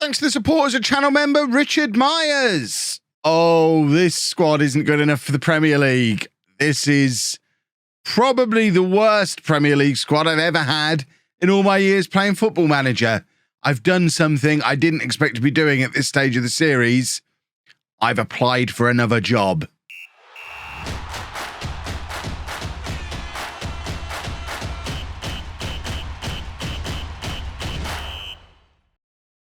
Thanks to the support as a channel member, Richard Myers. Oh, this squad isn't good enough for the Premier League. This is probably the worst Premier League squad I've ever had in all my years playing Football Manager. I've done something I didn't expect to be doing at this stage of the series. I've applied for another job.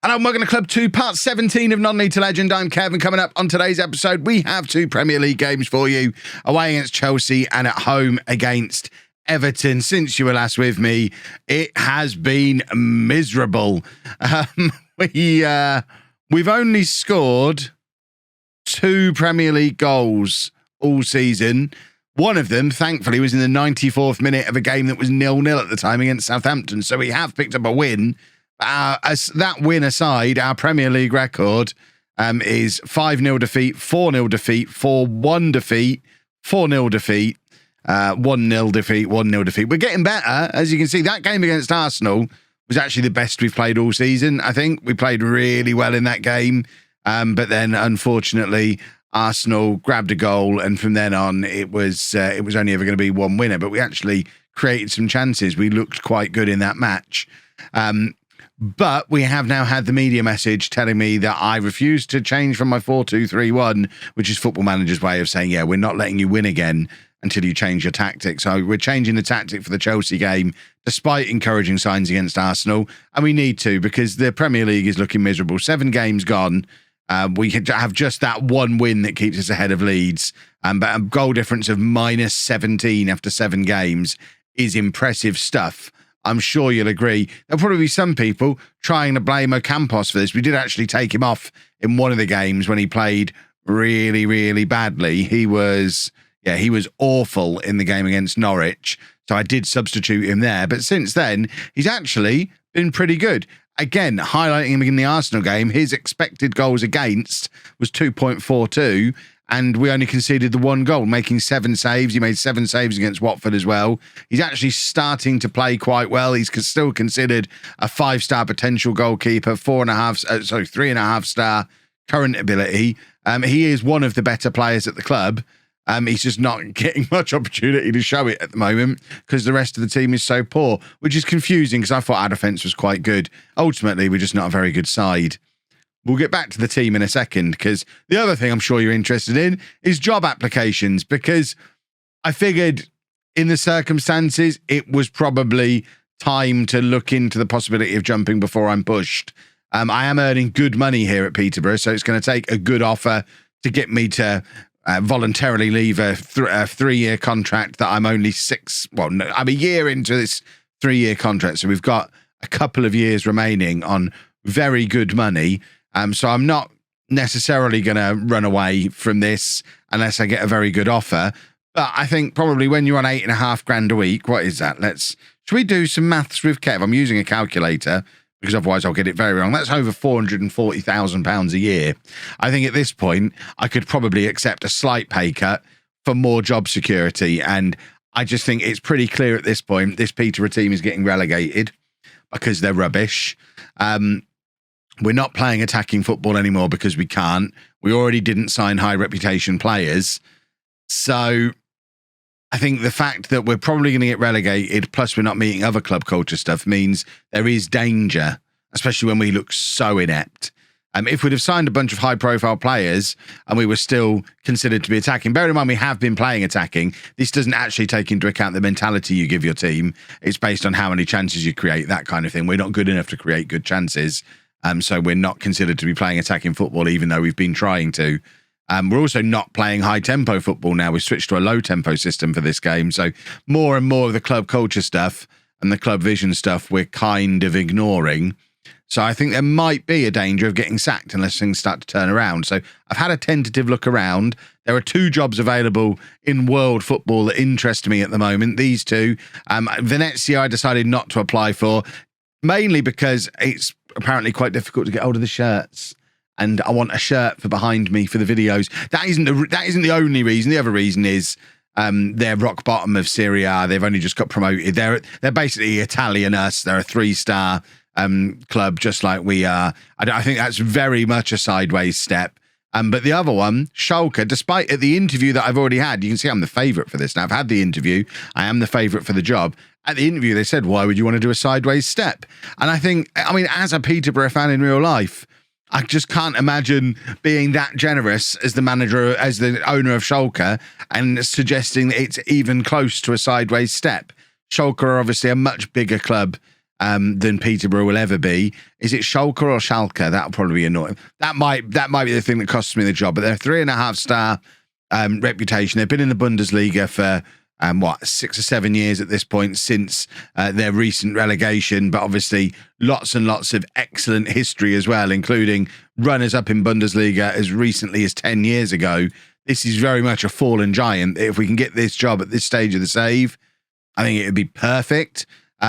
Hello and welcome to Club 2, part 17 of Non-League to Legend. I'm Kevin. Coming up on today's episode, we have two Premier League games for you. Away against Chelsea and at home against Everton. Since you were last with me, it has been miserable. We've only scored 2 Premier League goals all season. One of them, thankfully, was in the 94th minute of a game that was 0-0 at the time against Southampton. So we have picked up a win. As that win aside, our Premier League record is 5-0 defeat, 4-0 defeat, 4-1 defeat, 4-0 defeat, 1-0 defeat, 1-0 defeat. We're getting better. As you can see, that game against Arsenal was actually the best we've played all season. I think we played really well in that game. But then, unfortunately, Arsenal grabbed a goal. And from then on, it was only ever going to be one winner. But we actually created some chances. We looked quite good in that match. But we have now had the media message telling me that I refuse to change from my 4-2-3-1, which is Football Manager's way of saying, yeah, we're not letting you win again until you change your tactic. So we're changing the tactic for the Chelsea game, despite encouraging signs against Arsenal. And we need to, because the Premier League is looking miserable. 7 games gone. We have just that one win that keeps us ahead of Leeds. But a goal difference of -17 after 7 games is impressive stuff. I'm sure you'll agree. There'll probably be some people trying to blame Ocampos for this. We did actually take him off in one of the games when he played really, really badly. He was awful in the game against Norwich. So I did substitute him there. But since then, he's actually been pretty good. Again, highlighting him in the Arsenal game, his expected goals against was 2.42. And we only conceded the 1 goal, making 7 saves. He made 7 saves against Watford as well. He's actually starting to play quite well. He's still considered a 5-star potential goalkeeper, 3.5-star current ability. He is one of the better players at the club. He's just not getting much opportunity to show it at the moment because the rest of the team is so poor, which is confusing because I thought our defence was quite good. Ultimately, we're just not a very good side. We'll get back to the team in a second because the other thing I'm sure you're interested in is job applications, because I figured in the circumstances, it was probably time to look into the possibility of jumping before I'm pushed. I am earning good money here at Peterborough, so it's going to take a good offer to get me to voluntarily leave a 3-year contract that I'm only I'm a year into this 3-year contract. So we've got a couple of years remaining on very good money. So I'm not necessarily going to run away from this unless I get a very good offer. But I think probably when you're on $8,500 a week, what is that? Should we do some maths with Kev? I'm using a calculator because otherwise I'll get it very wrong. That's over £440,000 a year. I think at this point, I could probably accept a slight pay cut for more job security. And I just think it's pretty clear at this point, this Peterborough team is getting relegated because they're rubbish. We're not playing attacking football anymore because we can't. We already didn't sign high reputation players. So I think the fact that we're probably going to get relegated, plus we're not meeting other club culture stuff, means there is danger, especially when we look so inept. If we'd have signed a bunch of high profile players and we were still considered to be attacking, bear in mind we have been playing attacking, this doesn't actually take into account the mentality you give your team. It's based on how many chances you create, that kind of thing. We're not good enough to create good chances. So we're not considered to be playing attacking football, even though we've been trying to. We're also not playing high-tempo football now. We've switched to a low-tempo system for this game. So more and more of the club culture stuff and the club vision stuff we're kind of ignoring. So I think there might be a danger of getting sacked unless things start to turn around. So I've had a tentative look around. There are 2 jobs available in world football that interest me at the moment. These 2. Venezia I decided not to apply for, mainly because it's apparently quite difficult to get hold of the shirts, and I want a shirt for behind me for the videos. That isn't the only reason. The other reason is they're rock bottom of Serie A. They've only just got promoted. They're basically Italian us. They're a 3-star club, just like we are. I think that's very much a sideways step. But the other one, Schalke, despite at the interview that I've already had, you can see I'm the favourite for this. Now, I've had the interview. I am the favourite for the job. At the interview, they said, why would you want to do a sideways step? And I think, I mean, as a Peterborough fan in real life, I just can't imagine being that generous as the manager, as the owner of Schalke, and suggesting that it's even close to a sideways step. Schalke are obviously a much bigger club than Peterborough will ever be. Is it Schalke or Schalke? That'll probably be annoying. That might be the thing that costs me the job. But they're 3.5-star reputation. They've been in the Bundesliga for 6 or 7 years at this point since their recent relegation. But obviously, lots and lots of excellent history as well, including runners up in Bundesliga as recently as 10 years ago. This is very much a fallen giant. If we can get this job at this stage of the save, I think it would be perfect.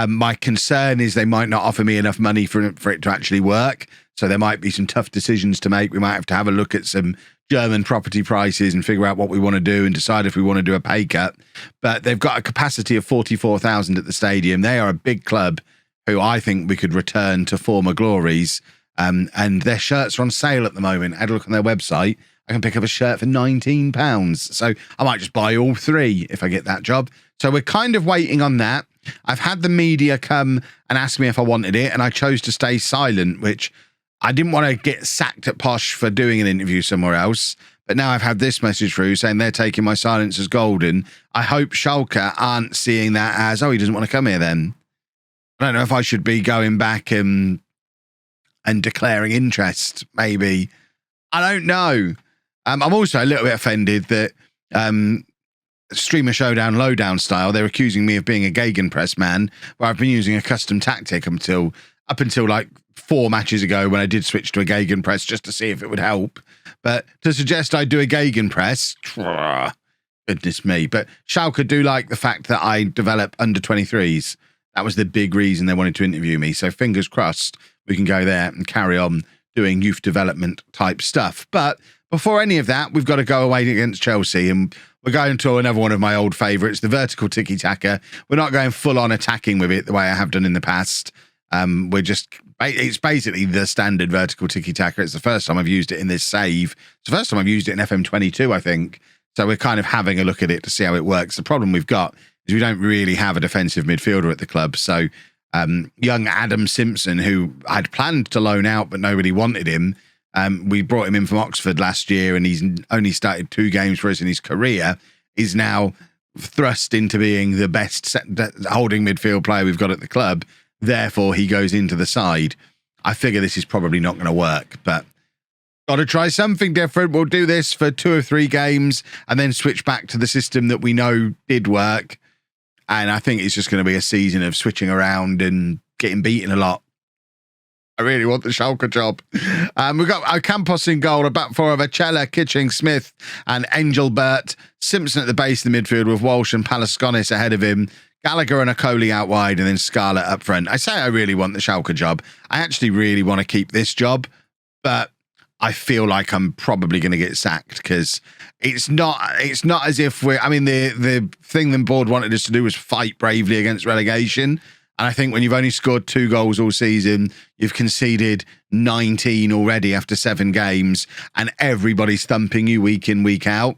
My concern is they might not offer me enough money for it to actually work. So there might be some tough decisions to make. We might have to have a look at some German property prices and figure out what we want to do and decide if we want to do a pay cut. But they've got a capacity of 44,000 at the stadium. They are a big club who I think we could return to former glories. And their shirts are on sale at the moment. I had a look on their website. I can pick up a shirt for £19. So I might just buy all 3 if I get that job. So we're kind of waiting on that. I've had the media come and ask me if I wanted it, and I chose to stay silent, which I didn't want to get sacked at Posh for doing an interview somewhere else. But now I've had this message through saying they're taking my silence as golden. I hope Schalke aren't seeing that as, oh, he doesn't want to come here then. I don't know if I should be going back and declaring interest, maybe. I don't know. I'm also a little bit offended that Streamer Showdown Lowdown style, they're accusing me of being a gegenpress man, where I've been using a custom tactic up until like 4 matches ago when I did switch to a gegenpress just to see if it would help. But to suggest I do a gegenpress, goodness me. But Schalke do like the fact that I develop under 23s. That was the big reason they wanted to interview me. So fingers crossed we can go there and carry on doing youth development type stuff. But before any of that, we've got to go away against Chelsea, and we're going to another one of my old favourites, the vertical tiki-taka. We're not going full-on attacking with it the way I have done in the past. It's basically the standard vertical tiki-taka. It's the first time I've used it in this save. It's the first time I've used it in FM22, I think. So we're kind of having a look at it to see how it works. The problem we've got is we don't really have a defensive midfielder at the club. So young Adam Simpson, who I'd planned to loan out, but nobody wanted him, we brought him in from Oxford last year, and he's only started 2 games for us in his career. He's now thrust into being the best holding midfield player we've got at the club. Therefore, he goes into the side. I figure this is probably not going to work, but got to try something different. We'll do this for 2 or 3 games and then switch back to the system that we know did work. And I think it's just going to be a season of switching around and getting beaten a lot. I really want the Schalke job. We've got Ocampos in goal, a back four of Acella, Kitching, Smith and Engelbert. Simpson at the base of the midfield with Walsh and Palaskonis ahead of him. Gallagher and Okoli out wide, and then Scarlett up front. I say I really want the Schalke job. I actually really want to keep this job, but I feel like I'm probably going to get sacked because it's not as if the thing the board wanted us to do was fight bravely against relegation. And I think when you've only scored 2 goals all season, you've conceded 19 already after 7 games, and everybody's thumping you week in, week out.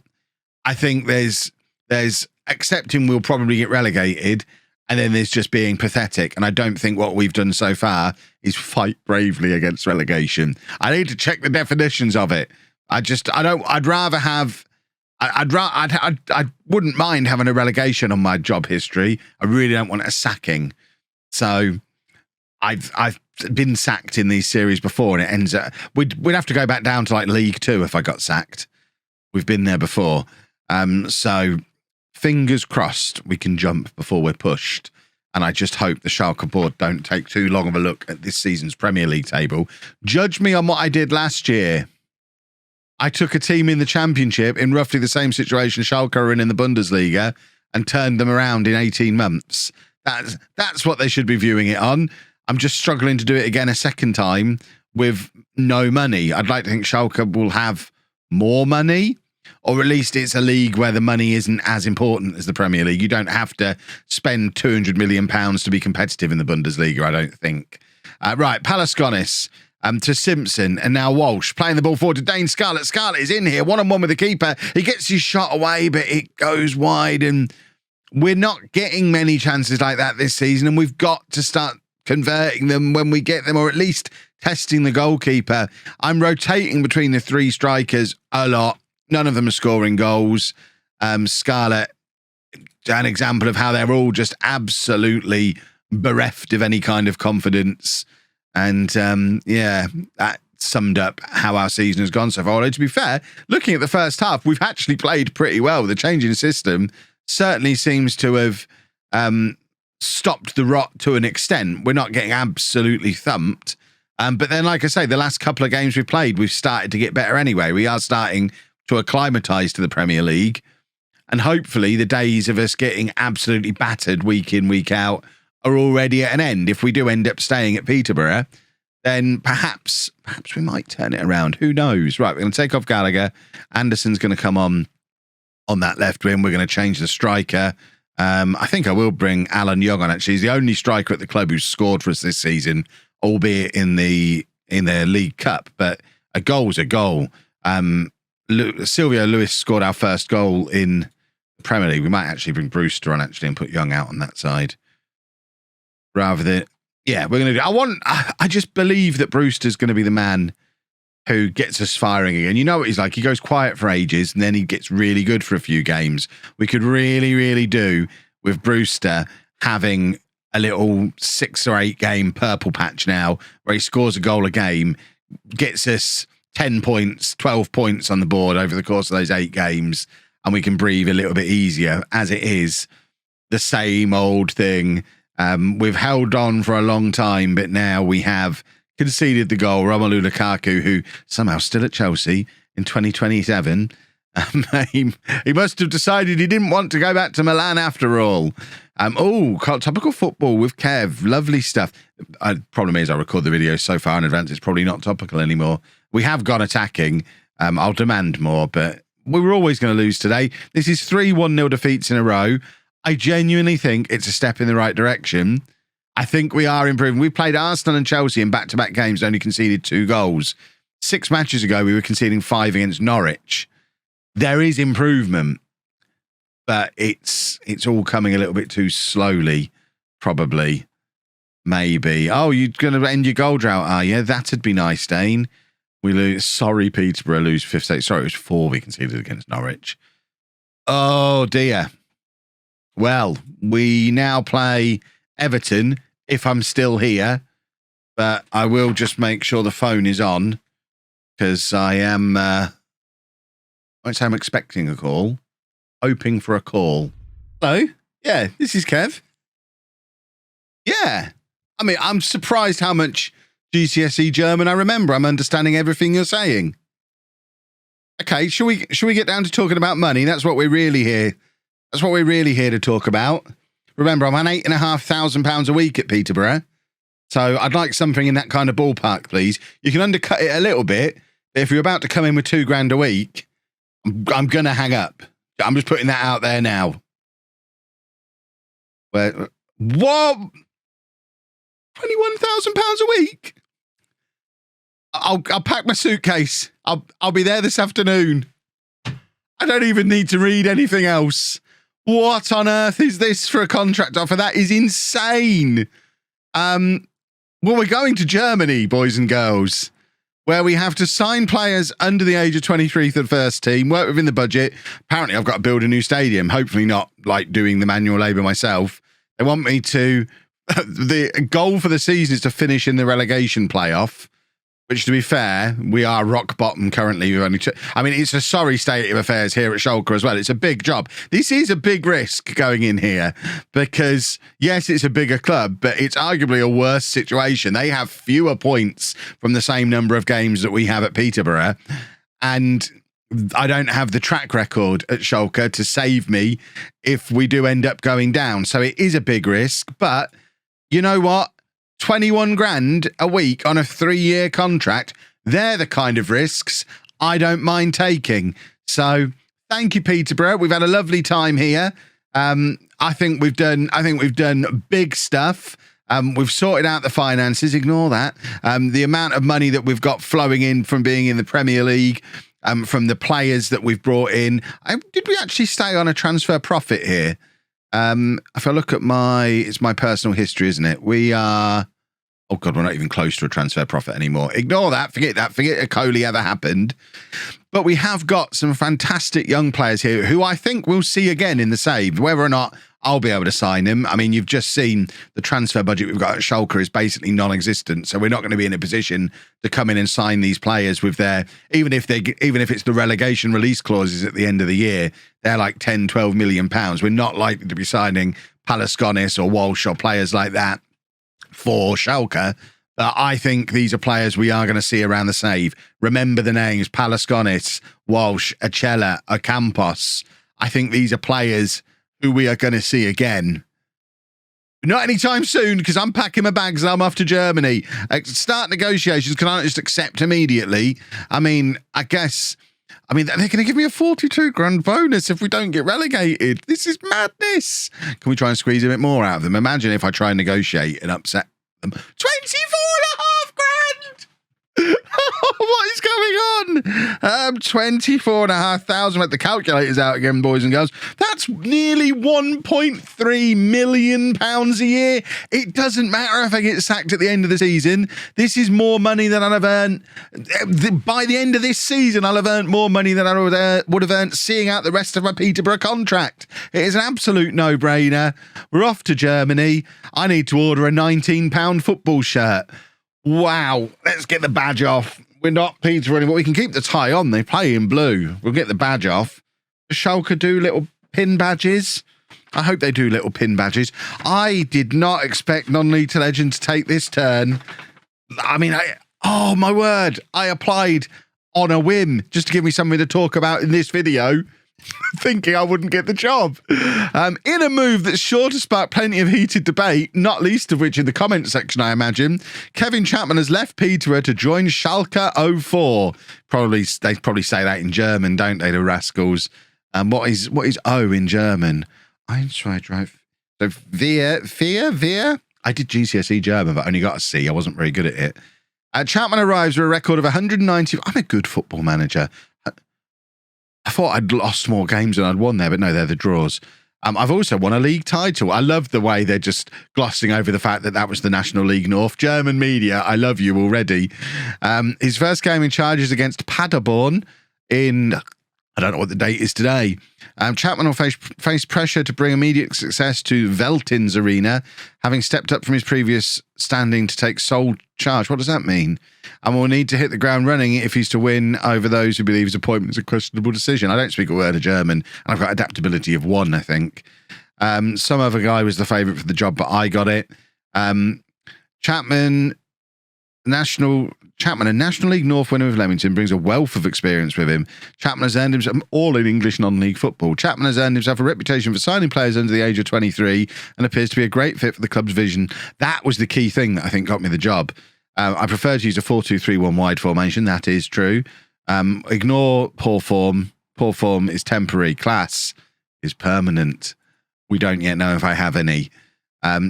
I think there's accepting we'll probably get relegated, and then there's just being pathetic. And I don't think what we've done so far is fight bravely against relegation. I need to check the definitions of it. I wouldn't mind having a relegation on my job history. I really don't want a sacking. So I've been sacked in these series before, and it ends up we'd have to go back down to like League 2 if I got sacked. We've been there before. So fingers crossed we can jump before we're pushed. And I just hope the Schalke board don't take too long of a look at this season's Premier League table. Judge me on what I did last year. I took a team in the Championship in roughly the same situation Schalke are in the Bundesliga and turned them around in 18 months. That's what they should be viewing it on. I'm just struggling to do it again a second time with no money. I'd like to think Schalke will have more money, or at least it's a league where the money isn't as important as the Premier League. You don't have to spend £200 million to be competitive in the Bundesliga, I don't think. Right, Palaskonis to Simpson, and now Walsh playing the ball forward to Dane Scarlett. Scarlett is in here, one-on-one with the keeper. He gets his shot away, but it goes wide, and we're not getting many chances like that this season, and we've got to start converting them when we get them, or at least testing the goalkeeper. I'm rotating between the three strikers a lot. None of them are scoring goals. Scarlett, an example of how they're all just absolutely bereft of any kind of confidence. And that summed up how our season has gone so far. Although, to be fair, looking at the first half, we've actually played pretty well. The changing system certainly seems to have stopped the rot to an extent. We're not getting absolutely thumped. But then, like I say, the last couple of games we've played, we've started to get better anyway. We are starting to acclimatise to the Premier League. And hopefully the days of us getting absolutely battered week in, week out are already at an end. If we do end up staying at Peterborough, then perhaps we might turn it around. Who knows? Right, we're going to take off Gallagher. Anderson's going to come on that left wing. We're going to change the striker. I think I will bring Alan Young on, actually. He's the only striker at the club who's scored for us this season, albeit in the League Cup. But a goal's a goal. Silvio Lewis scored our first goal in the Premier League. We might actually bring Brewster on, actually, and put Young out on that side. Rather than, we're going to do. I just believe that Brewster's going to be the man who gets us firing again. You know what he's like. He goes quiet for ages and then he gets really good for a few games. We could really, really do with Brewster having a little 6 or 8 game purple patch now where he scores a goal a game, gets us 10 points, 12 points on the board over the course of those 8 games, and we can breathe a little bit easier. As it is, the same old thing. We've held on for a long time, but now we have conceded the goal. Romelu Lukaku, who somehow still at Chelsea in 2027. He must have decided he didn't want to go back to Milan after all. Topical football with Kev. Lovely stuff. Problem is, I record the video so far in advance, it's probably not topical anymore. We have gone attacking. I'll demand more, but we were always going to lose today. This is 3 1-0 defeats in a row. I genuinely think it's a step in the right direction. I think we are improving. We played Arsenal and Chelsea in back-to-back games, only conceded 2 goals. 6 matches ago, we were conceding 5 against Norwich. There is improvement, but it's all coming a little bit too slowly, probably. Maybe. Oh, you're going to end your goal drought, are you? That'd be nice, Dane. We lose. Sorry, Peterborough lose 5th. Sorry, it was 4 we conceded against Norwich. Oh, dear. Well, we now play Everton, if I'm still here, but I will just make sure the phone is on because I am, I'd say I'm expecting a call, hoping for a call. Hello? Yeah, this is Kev. Yeah. I mean, I'm surprised how much GCSE German I remember. I'm understanding everything you're saying. Okay, shall we get down to talking about money? That's what we're really here. That's what we're really here to talk about. Remember, I'm on £8,500 a week at Peterborough. So I'd like something in that kind of ballpark, please. You can undercut it a little bit, but if you're about to come in with £2,000 a week, I'm going to hang up. I'm just putting that out there now. What? £21,000 a week? I'll pack my suitcase. I'll be there this afternoon. I don't even need to read anything else. What on earth is this for a contract offer? That is insane. Well, we're going to Germany, boys and girls, where we have to sign players under the age of 23 for the first team, work within the budget. Apparently, I've got to build a new stadium, hopefully not like doing the manual labour myself. They want me to... The goal for the season is to finish in the relegation playoff, which, to be fair, we are rock bottom currently. It's a sorry state of affairs here at Schalke as well. It's a big job. This is a big risk going in here because, yes, it's a bigger club, but it's arguably a worse situation. They have fewer points from the same number of games that we have at Peterborough. And I don't have the track record at Schalke to save me if we do end up going down. So it is a big risk. But you know what? 21 grand a week on a 3-year contract. They're the kind of risks I don't mind taking. So thank you, Peterborough. We've had a lovely time here. I think we've done big stuff. We've sorted out the finances. Ignore that. The amount of money that we've got flowing in from being in the Premier League, from the players that we've brought in. Did we actually stay on a transfer profit here? If I look at it's my personal history, isn't it? We are, oh God, we're not even close to a transfer profit anymore. Ignore that. Forget that. Forget a Coley ever happened. But we have got some fantastic young players here who I think we'll see again in the save. Whether or not I'll be able to sign him. I mean, you've just seen the transfer budget we've got at Schalke is basically non-existent. So we're not going to be in a position to come in and sign these players with even if it's the relegation release clauses at the end of the year, they're like 10, 12 million pounds. We're not likely to be signing Palaskonis or Walsh or players like that for Schalke. But I think these are players we are going to see around the save. Remember the names: Palaskonis, Walsh, Acella, Ocampos. I think these are players who we are going to see again. Not anytime soon, because I'm packing my bags and I'm off to Germany. Start negotiations. Can I just accept immediately? I mean, they're going to give me a 42 grand bonus if we don't get relegated. This is madness. Can we try and squeeze a bit more out of them? Imagine if I try and negotiate and upset them. 24.5 grand! What is going on? 24,500. Let the calculators out again, boys and girls. That's nearly 1.3 million pounds a year. It doesn't matter if I get sacked at the end of the season. This is more money than I'll have earned. By the end of this season, I'll have earned more money than I would have earned seeing out the rest of my Peterborough contract. It is an absolute no-brainer. We're off to Germany. I need to order a £19 football shirt. Wow, let's get the badge off. We're not Peter anymore. We can keep the tie on. They play in blue. We'll get the badge off. Does Schalke do little pin badges? I hope they do little pin badges. I did not expect non-league to legend to take this turn. I mean, oh my word. I applied on a whim just to give me something to talk about in this video, thinking I wouldn't get the job. In a move that's sure to spark plenty of heated debate, not least of which in the comment section, I imagine, Kevin Chapman has left Peterborough to join Schalke 04. They probably say that in German, don't they, the rascals? What is O in German? Einschweidreif. So wir. I did GCSE German, but only got a C. I wasn't very good at it. Chapman arrives with a record of 190. I'm a good football manager. I thought I'd lost more games than I'd won there, but no, they're the draws. I've also won a league title. I love the way they're just glossing over the fact that was the National League North. German media, I love you already. His first game in charge is against Paderborn in, I don't know what the date is today. Chapman will face pressure to bring immediate success to Veltin's arena, having stepped up from his previous standing to take sole charge. What does that mean? And will need to hit the ground running if he's to win over those who believe his appointment is a questionable decision. I don't speak a word of German, and I've got adaptability of 1, I think. Some other guy was the favourite for the job, but I got it. Chapman, a National League North winner with Leamington, brings a wealth of experience with him. Chapman has earned himself, all in English non-league football. Chapman has earned himself a reputation for signing players under the age of 23 and appears to be a great fit for the club's vision. That was the key thing that I think got me the job. I prefer to use a 4-2-3-1 wide formation. That is true. Ignore poor form. Poor form is temporary. Class is permanent. We don't yet know if I have any.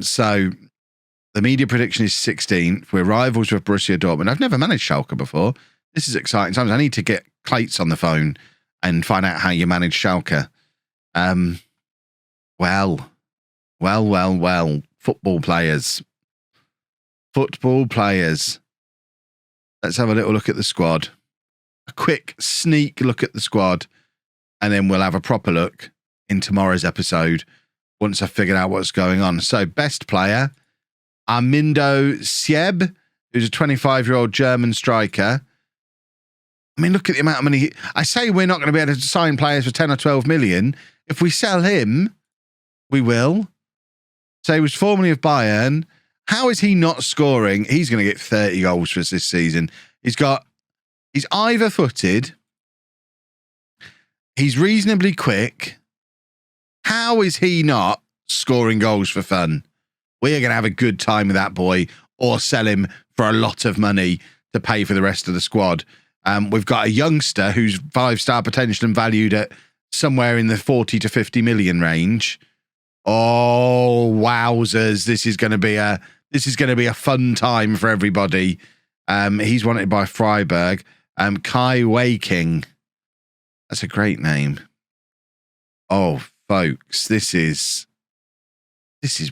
So the media prediction is 16th. We're rivals with Borussia Dortmund. I've never managed Schalke before. This is exciting times. I need to get Clates on the phone and find out how you manage Schalke. Well. Football players. Let's have a little look at the squad. A quick sneak look at the squad. And then we'll have a proper look in tomorrow's episode once I've figured out what's going on. So, best player, Armindo Sieb, who's a 25-year-old German striker. I mean, look at the amount of money. I say we're not going to be able to sign players for 10 or 12 million. If we sell him, we will. So he was formerly of Bayern. How is he not scoring? He's going to get 30 goals for us this season. He's either footed. He's reasonably quick. How is he not scoring goals for fun? We are going to have a good time with that boy, or sell him for a lot of money to pay for the rest of the squad. We've got a youngster who's 5-star potential and valued at somewhere in the 40 to 50 million range. Oh, wowzers. This is going to be a This is going to be a fun time for everybody. He's wanted by Freiburg. Kai Waking. That's a great name. Oh, folks, this is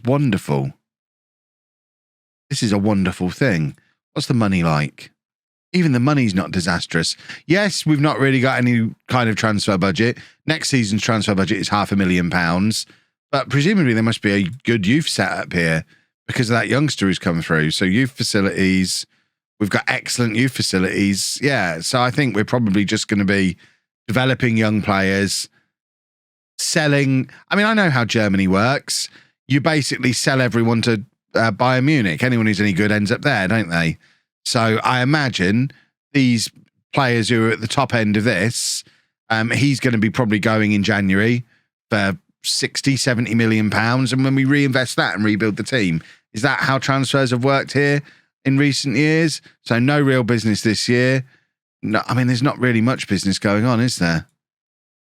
wonderful. This is a wonderful thing. What's the money like? Even the money's not disastrous. Yes, we've not really got any kind of transfer budget. Next season's transfer budget is £500,000. But presumably there must be a good youth setup here because of that youngster who's come through. So youth facilities, we've got excellent youth facilities. Yeah, so I think we're probably just going to be developing young players, selling. I mean, I know how Germany works. You basically sell everyone to Bayern Munich. Anyone who's any good ends up there, don't they? So I imagine these players who are at the top end of this, he's going to be probably going in January for 60, 70 million pounds. And when we reinvest that and rebuild the team, is that how transfers have worked here in recent years? So no real business this year. No, I mean, there's not really much business going on, is there?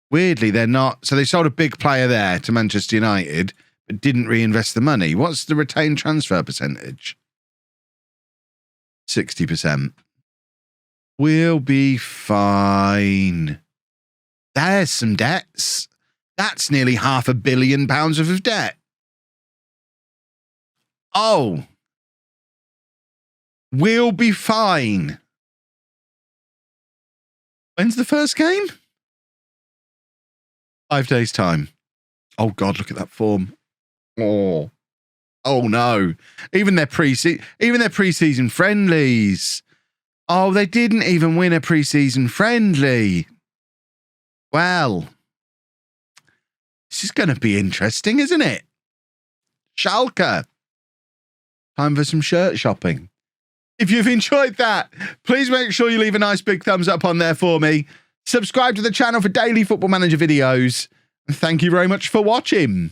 Weirdly, they're not. So they sold a big player there to Manchester United, but didn't reinvest the money. What's the retained transfer percentage? 60%. We'll be fine. There's some debts. That's nearly £500 million worth of debt. Oh. We'll be fine. When's the first game? 5 days' time. Oh, God, look at that form. Oh. Oh, no. Even their pre-season friendlies. Oh, they didn't even win a pre-season friendly. Well, this is going to be interesting, isn't it? Schalke. Time for some shirt shopping. If you've enjoyed that, please make sure you leave a nice big thumbs up on there for me. Subscribe to the channel for daily Football Manager videos. And thank you very much for watching.